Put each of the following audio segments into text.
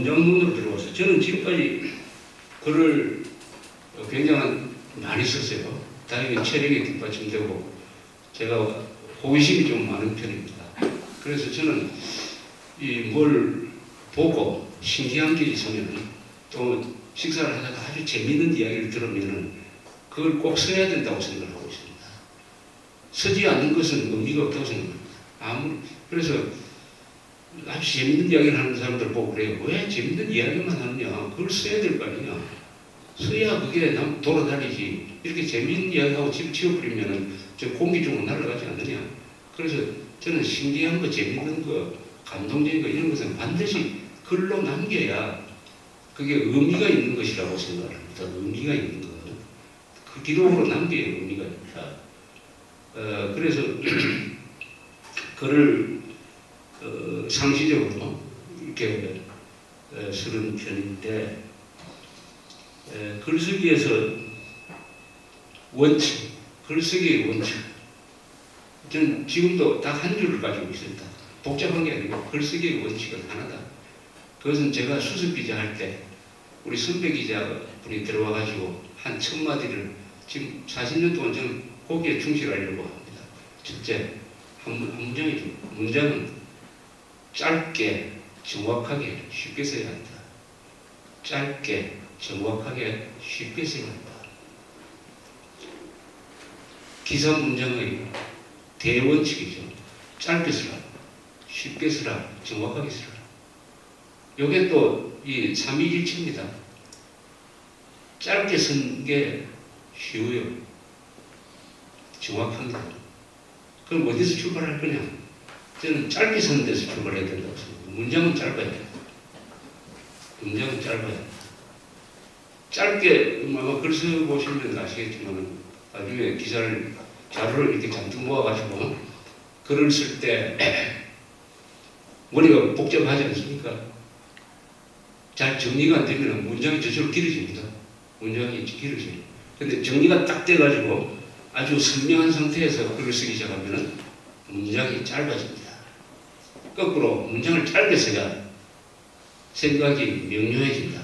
문장론으로 들어와서 저는 지금까지 글을 굉장히 많이 썼어요. 다행히 체력이 뒷받침되고 제가 호기심이 좀 많은 편입니다. 그래서 저는 이 뭘 보고 신기한 게 있으면 또 식사를 하다가 아주 재미있는 이야기를 들으면 그걸 꼭 써야 된다고 생각하고 있습니다. 쓰지 않는 것은 의미가 없다고 생각합니다. 그래서 아주 재밌는 이야기를 하는 사람들 보고 그래요. 왜 재밌는 이야기만 하느냐? 그걸 써야 될 거 아니냐? 써야 그게 돌아다니지. 이렇게 재밌는 이야기하고 집 치워버리면 저 공기 중으로 날아가지 않느냐? 그래서 저는 신기한 거, 재밌는 거, 감동적인 거 이런 것은 반드시 글로 남겨야 그게 의미가 있는 것이라고 생각을 합니다. 의미가 있는 거. 그 기록으로 남겨야 의미가 있다. 그래서 글을 상시적으로 이렇게 쓰는 편인데 글쓰기에서 원칙, 글쓰기의 원칙. 저는 지금도 딱 한 줄을 가지고 있습니다. 복잡한 게 아니고 글쓰기의 원칙은 하나다. 그것은 제가 수습 기자 할 때 우리 선배 기자분이 들어와가지고 한 1000마디를 지금 40년 동안 저는 거기에 충실하려고 합니다. 첫째, 한 문장이죠. 문장은 짧게, 정확하게, 쉽게 써야 한다. 짧게, 정확하게, 쉽게 써야 한다. 기사 문장의 대원칙이죠. 짧게 쓰라, 쉽게 쓰라, 정확하게 쓰라. 요게 또 이 삼위일체입니다. 짧게 쓴 게 쉬워요. 정확합니다. 그럼 어디서 출발할 거냐? 저는 짧게 쓰는 데서 출발해야 된다고 생각합니다. 문장은 짧아야 돼요. 문장은 짧아야 돼요. 짧게 아마 글 써보시면 아시겠지만 나중에 자료를 이렇게 잔뜩 모아가지고 글을 쓸 때 머리가 복잡하지 않습니까? 잘 정리가 안 되면 문장이 저절로 길어집니다. 문장이 길어져요. 근데 정리가 딱 돼가지고 아주 선명한 상태에서 글을 쓰기 시작하면 문장이 짧아집니다. 거꾸로 문장을 짧게 써야 생각이 명료해진다.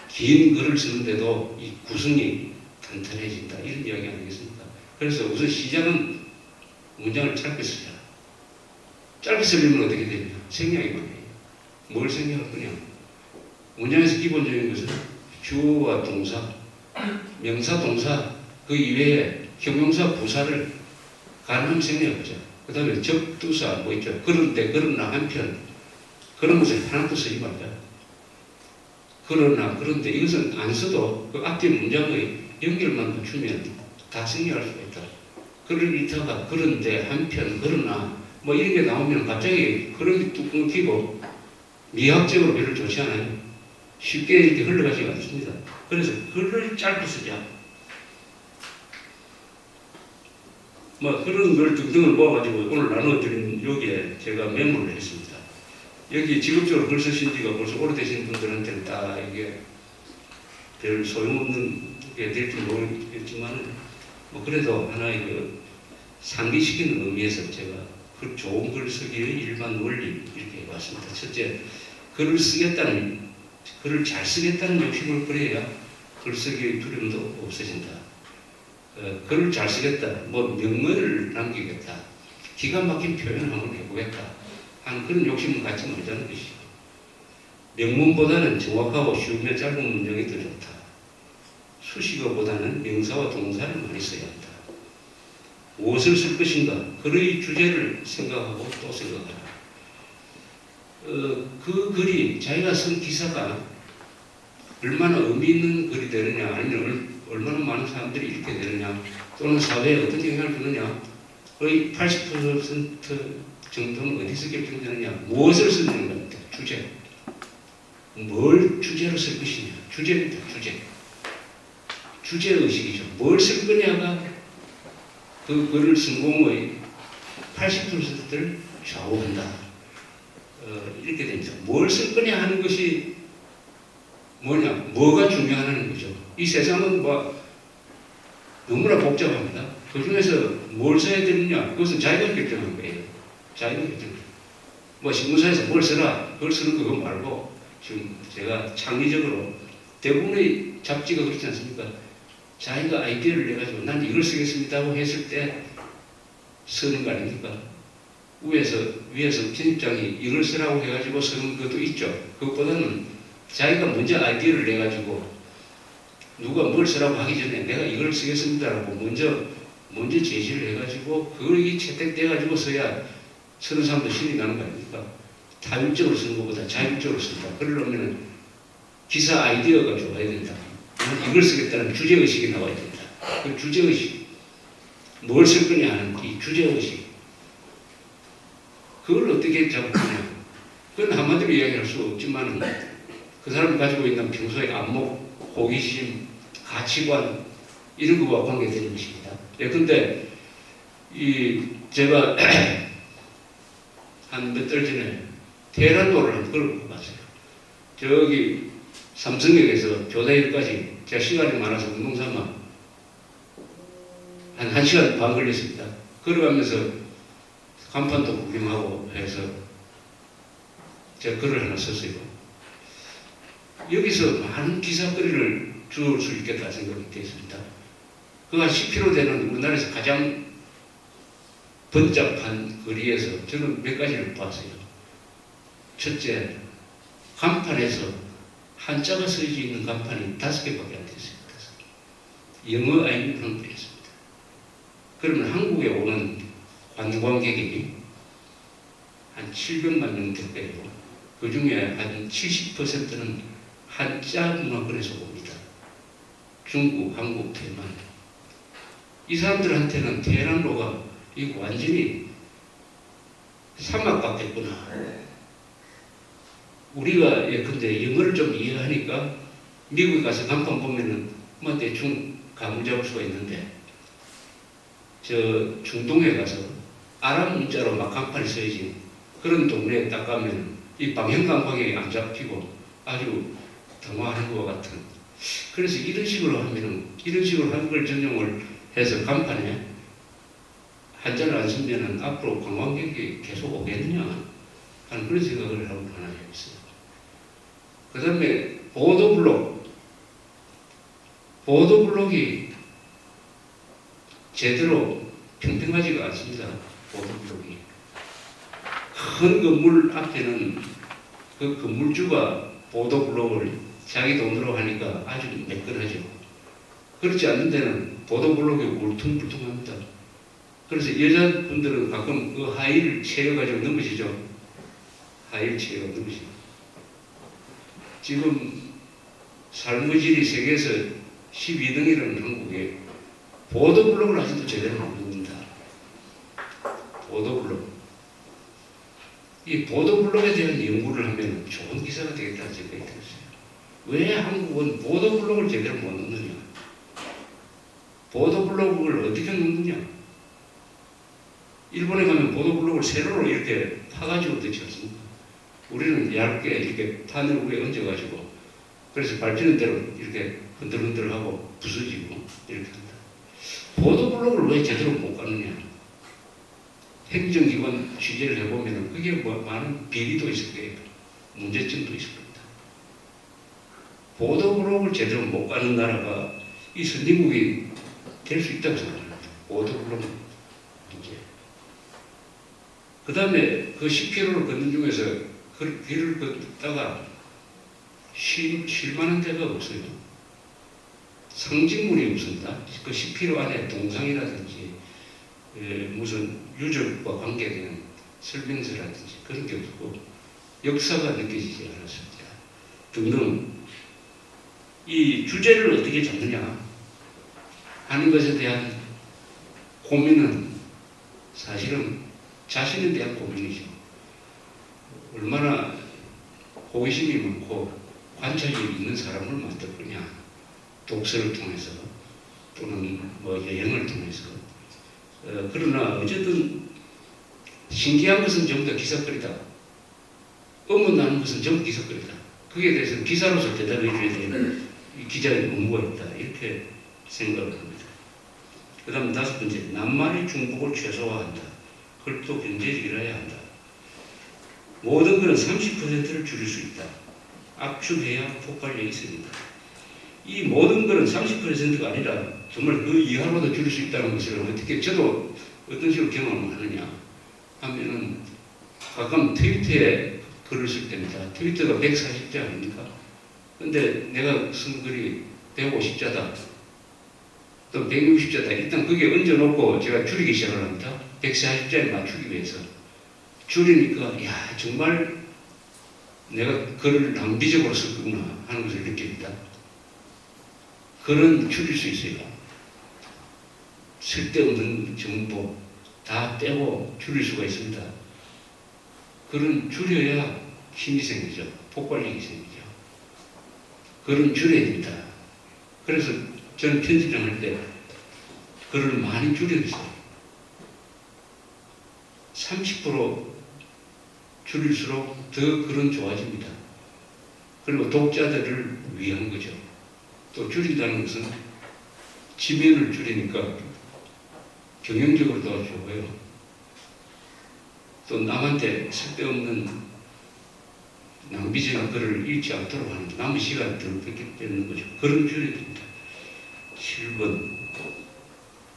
긴 글을 쓰는데도 이 구성이 탄탄해진다. 이런 이야기 아니겠습니까? 그래서 우선 시작은 문장을 짧게 쓰자. 짧게 쓰려면 어떻게 되냐? 생략이 많아요. 뭘 생략할 거냐? 문장에서 기본적인 것은 주어와 동사, 명사, 동사, 그 이외에 형용사, 부사를 가능하면 생략하자. 그 다음에 적두사 뭐 있죠. 그런데, 그러나, 한편. 그런 것을 하나도 쓰지 말자. 그러나, 그런데 이것은 안 써도 그 앞뒤 문장의 연결만 맞추면 다 생략할 수가 있다. 그를 이타가 그런데, 한편, 그러나 뭐 이런 게 나오면 갑자기 그런 게 뚝 끊기고 미학적으로 별로 좋지 않아요. 쉽게 이렇게 흘러가지가 않습니다. 그래서 글을 짧게 쓰자. 뭐 그런 걸 등등을 모아가지고 오늘 나눠드린 여기에 제가 메모를 했습니다. 여기 직업적으로 글 쓰신 지가 벌써 오래되신 분들한테는 다 이게 별 소용없는 게 될지 모르겠지만 뭐 그래도 하나의 그 상기시키는 의미에서 제가 그 좋은 글 쓰기의 일반 원리 이렇게 해봤습니다. 첫째, 글을 잘 쓰겠다는 욕심을 버려야 글쓰기의 두려움도 없어진다. 글을 잘 쓰겠다, 뭐 명언을 남기겠다, 기가 막힌 표현을 한번 해보겠다 하는 그런 욕심을 갖지 말자는 것이죠. 명문보다는 정확하고 쉬우며 짧은 문장이 더 좋다. 수식어보다는 명사와 동사를 많이 써야 한다. 무엇을 쓸 것인가? 글의 주제를 생각하고 또 생각하라. 그 글이 자기가 쓴 기사가 얼마나 의미 있는 글이 되느냐, 아니면 얼마나 많은 사람들이 읽게 되느냐, 또는 사회에 어떤 영향을 주느냐, 거의 80% 정도는 어디서 결정되느냐, 무엇을 쓰는 겁니다. 주제. 뭘 주제로 쓸 것이냐. 주제입니다. 주제의식이죠. 뭘 쓸 거냐가 그 글을 성공의 80%를 좌우한다. 이렇게 됩니다. 뭘 쓸 거냐 하는 것이 뭐냐, 뭐가 중요하다는 거죠. 이 세상은 뭐 너무나 복잡합니다. 그 중에서 뭘 써야 되느냐, 그것은 자기가 결정한 거예요. 자기가 결정한 거예요. 뭐 신문사에서 뭘 써라, 그걸 쓰는 그거 말고 지금 제가 창의적으로 대부분의 잡지가 그렇지 않습니까? 자기가 아이디어를 내가지고 난 이걸 쓰겠습니다 하고 했을 때 쓰는 거 아닙니까? 위에서 편집장이 이걸 쓰라고 해가지고 쓰는 것도 있죠. 그것보다는 자기가 먼저 아이디어를 내가지고 누가 뭘 쓰라고 하기 전에 내가 이걸 쓰겠습니다라고 먼저 제시를 해가지고 그게 채택돼가지고 써야 쓰는 사람도 신이 나는 거 아닙니까? 타율적으로 쓰는 것보다 자율적으로 쓴다. 그러려면 기사 아이디어가 좋아야 된다. 이걸 쓰겠다는 주제의식이 나와야 된다. 그 주제의식. 뭘 쓸 거냐 하는 이 주제의식. 그걸 어떻게 잡느냐. 그건 한마디로 이야기할 수 없지만 그 사람이 가지고 있는 평소의 안목, 호기심, 가치관 이런 거와 관계되는 것입니다. 예컨대 제가 한 몇 달 전에 테헤란로를 한번 끌고 갔어요. 저기 삼성역에서 교대역까지 제가 시간이 많아서 운동삼아 한 1시간 반 걸렸습니다. 걸어가면서 간판도 구경하고 해서 제가 글을 하나 썼어요. 여기서 많은 기사거리를 주울 수 있겠다 생각이 되었습니다. 그가 10km 되는 우리나라에서 가장 번잡한 거리에서 저는 몇 가지를 봤어요. 첫째, 간판에서 한자가 써져 있는 간판이 5개밖에 안 됐어요. 영어 아니면 한글이었습니다. 그러면 한국에 오는 관광객이 한 700만 명 될 거예요. 그 중에 한 70%는 한자 문화권에서 옵니다. 중국, 한국, 대만. 이 사람들한테는 테헤란로가 이거 완전히 사막 같겠구나. 우리가 예컨대 영어를 좀 이해하니까 미국에 가서 간판 보면은 뭐 대충 감을 잡을 수가 있는데 저 중동에 가서 아랍 문자로 막 간판이 써야지 그런 동네에 딱 가면 이 방향 감각이 안 잡히고 아주 당황하는 것 같은. 그래서 이런 식으로 하면은 이런 식으로 한글 전용을 해서 간판에 한자를 안 쓰면은 앞으로 관광객이 계속 오겠느냐 하는 그런 생각을 하고 하나 했어요. 그 다음에 보도블록이 제대로 평평하지가 않습니다. 보도블록이 큰 건물 앞에는 그 건물주가 보도블록을 자기 돈으로 하니까 아주 매끈하죠. 그렇지 않는 데는 보도블록이 울퉁불퉁합니다. 그래서 여자분들은 가끔 그 하의를 채워가지고 넘으시죠. 하의를 채워 넘으시죠. 지금 삶의 질이 세계에서 12등이라는 한국에 보도블록을 아직도 제대로 못 넣는다. 보도블록. 이 보도블록에 대한 연구를 하면 좋은 기사가 되겠다는 생각이 들었어요. 왜 한국은 보도블록을 제대로 못 넣느냐? 보도블록을 어떻게 넣느냐? 일본에 가면 보도블록을 세로로 이렇게 파가지고 넣지 않습니까? 우리는 얇게 이렇게 판을 위에 얹어가지고 그래서 밟히는 대로 이렇게 흔들흔들하고 부서지고 이렇게 한다. 보도블록을 왜 제대로 못 가느냐? 행정기관 취재를 해보면 그게 뭐 많은 비리도 있을 거예요. 문제점도 있을 겁니다. 보도블록을 제대로 못 가는 나라가 이 선진국이 될 수 있다고 생각합니다. 보도블록 문제. 그 다음에 그 10km를 걷는 중에서 그 길을 걷다가 쉴 만한 데가 없어요. 상징물이 없습니다. 그 10km 안에 동상이라든지 무슨 유적과 관계되는 설명서라든지 그런 게 없고 역사가 느껴지지 않았습니다. 등등 이 주제를 어떻게 잡느냐 하는 것에 대한 고민은 사실은 자신에 대한 고민이죠. 얼마나 호기심이 많고 관찰력이 있는 사람을 만들 거냐. 독서를 통해서 또는 뭐 여행을 통해서 그러나 어쨌든 신기한 것은 전부 다 기사거리다. 의문나는 것은 전부 기사거리다. 거기에 대해서는 기사로서 대답해 줘야 되는 기자의 의무가 있다. 이렇게 생각을 합니다. 그 다음 5번째, 낱말의 중복을 최소화한다. 글도 경제적이라야 한다. 모든 것은 30%를 줄일 수 있다. 압축해야 폭발력이 있습니다. 이 모든 것은 30%가 아니라 정말 그 이하로도 줄일 수 있다는 것을 어떻게 저도 어떤 식으로 경험을 하느냐 하면은 가끔 트위터에 글을 쓸 때입니다. 트위터가 140자 아닙니까? 근데 내가 쓴 글이 150자다. 또 160자다. 일단 거기에 얹어놓고 제가 줄이기 시작을 합니다. 140자에 맞추기 위해서. 줄이니까, 야, 정말 내가 글을 낭비적으로 썼구나 하는 것을 느낍니다. 글은 줄일 수 있어요. 쓸데없는 정보 다 빼고 줄일 수가 있습니다. 글은 줄여야 힘이 생기죠. 폭발력이 생기죠. 글은 줄여야 됩니다. 그래서 저는 편집을 할 때 글을 많이 줄였어요. 30% 줄일수록 더 글은 좋아집니다. 그리고 독자들을 위한 거죠. 또 줄인다는 것은 지면을 줄이니까 경영적으로 더 좋고요. 또 남한테 쓸데없는 낭비적인 글을 읽지 않도록 하는 남은 시간을 더 뺏는 거죠. 글은 줄여야 됩니다. 7번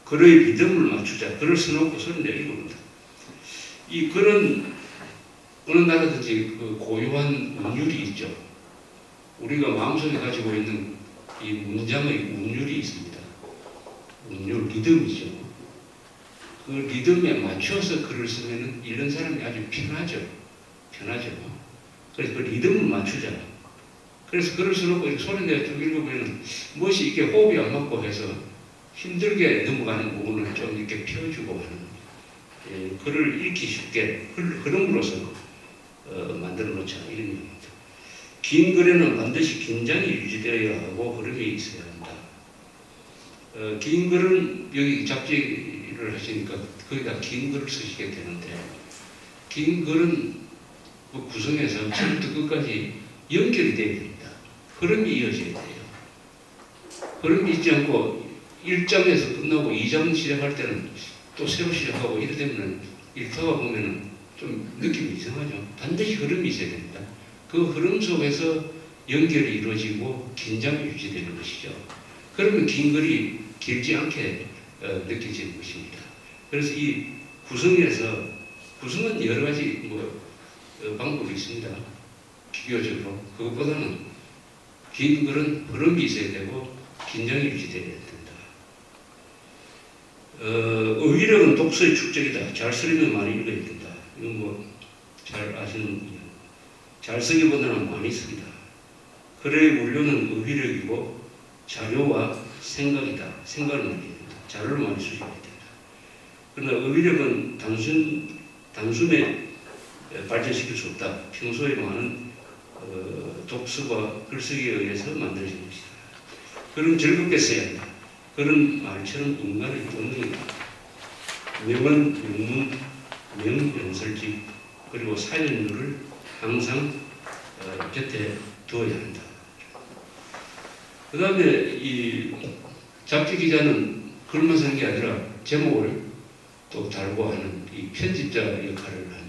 글의 리듬을 맞추자. 글을 써놓고 소리를 이겁니다. 이 글은 어느 나라든지 그 고유한 운율이 있죠. 우리가 마음속에 가지고 있는 이 문장의 운율이 있습니다. 운율, 리듬이죠. 그 리듬에 맞춰서 글을 쓰면은 이런 사람이 아주 편하죠. 그래서 그 리듬을 맞추자. 그래서 글을 써놓고 이렇게 소리 내가 쭉 읽어보면 무엇이 이렇게 호흡이 안 맞고 해서 힘들게 넘어가는 부분을 좀 이렇게 펴주고 하는 글을 읽기 쉽게 흐름으로서 만들어 놓자 이런 얘기입니다. 긴 글에는 반드시 긴장이 유지되어야 하고 흐름이 있어야 한다. 긴 글은 여기 잡지를 하시니까 거기다 긴 글을 쓰시게 되는데 긴 글은 그 구성에서 처음부터 끝까지 연결이 되어야 됩니다. 흐름이 이어져야 돼요. 흐름이 있지 않고 1장에서 끝나고 2장 시작할 때는 또 새로 시작하고 이래 되면 읽다가 보면은 좀 느낌이 이상하죠. 반드시 흐름이 있어야 됩니다. 그 흐름 속에서 연결이 이루어지고 긴장이 유지되는 것이죠. 그러면 긴 글이 길지 않게 느껴지는 것입니다. 그래서 이 구성은 여러 가지 방법이 있습니다. 비교적으로 그것보다는 긴 글은 흐름이 있어야 되고 긴장이 유지되어야 된다. 의의력은 독서의 축적이다. 잘 쓰려면 많이 읽어야 된다. 이건 잘 아시는 분이에요. 잘 쓰기보다는 많이 씁니다. 글의 원료는 의의력이고 자료와 생각이다. 생각을 많이 해야 된다. 자료를 많이 수집해야 된다. 그러나 의의력은 단숨에 발전시킬 수 없다. 평소에 많은 독서와 글쓰기에 의해서 만들어진 것이다. 글은 즐겁게 써야 한다. 글은 말처럼 인간의 본능이다. 명언, 명문, 명연설집 그리고 사연류를 항상 곁에 두어야 한다. 그 다음에 이 잡지 기자는 글만 쓰는 게 아니라 제목을 또 달고 하는 이 편집자 역할을 합니다.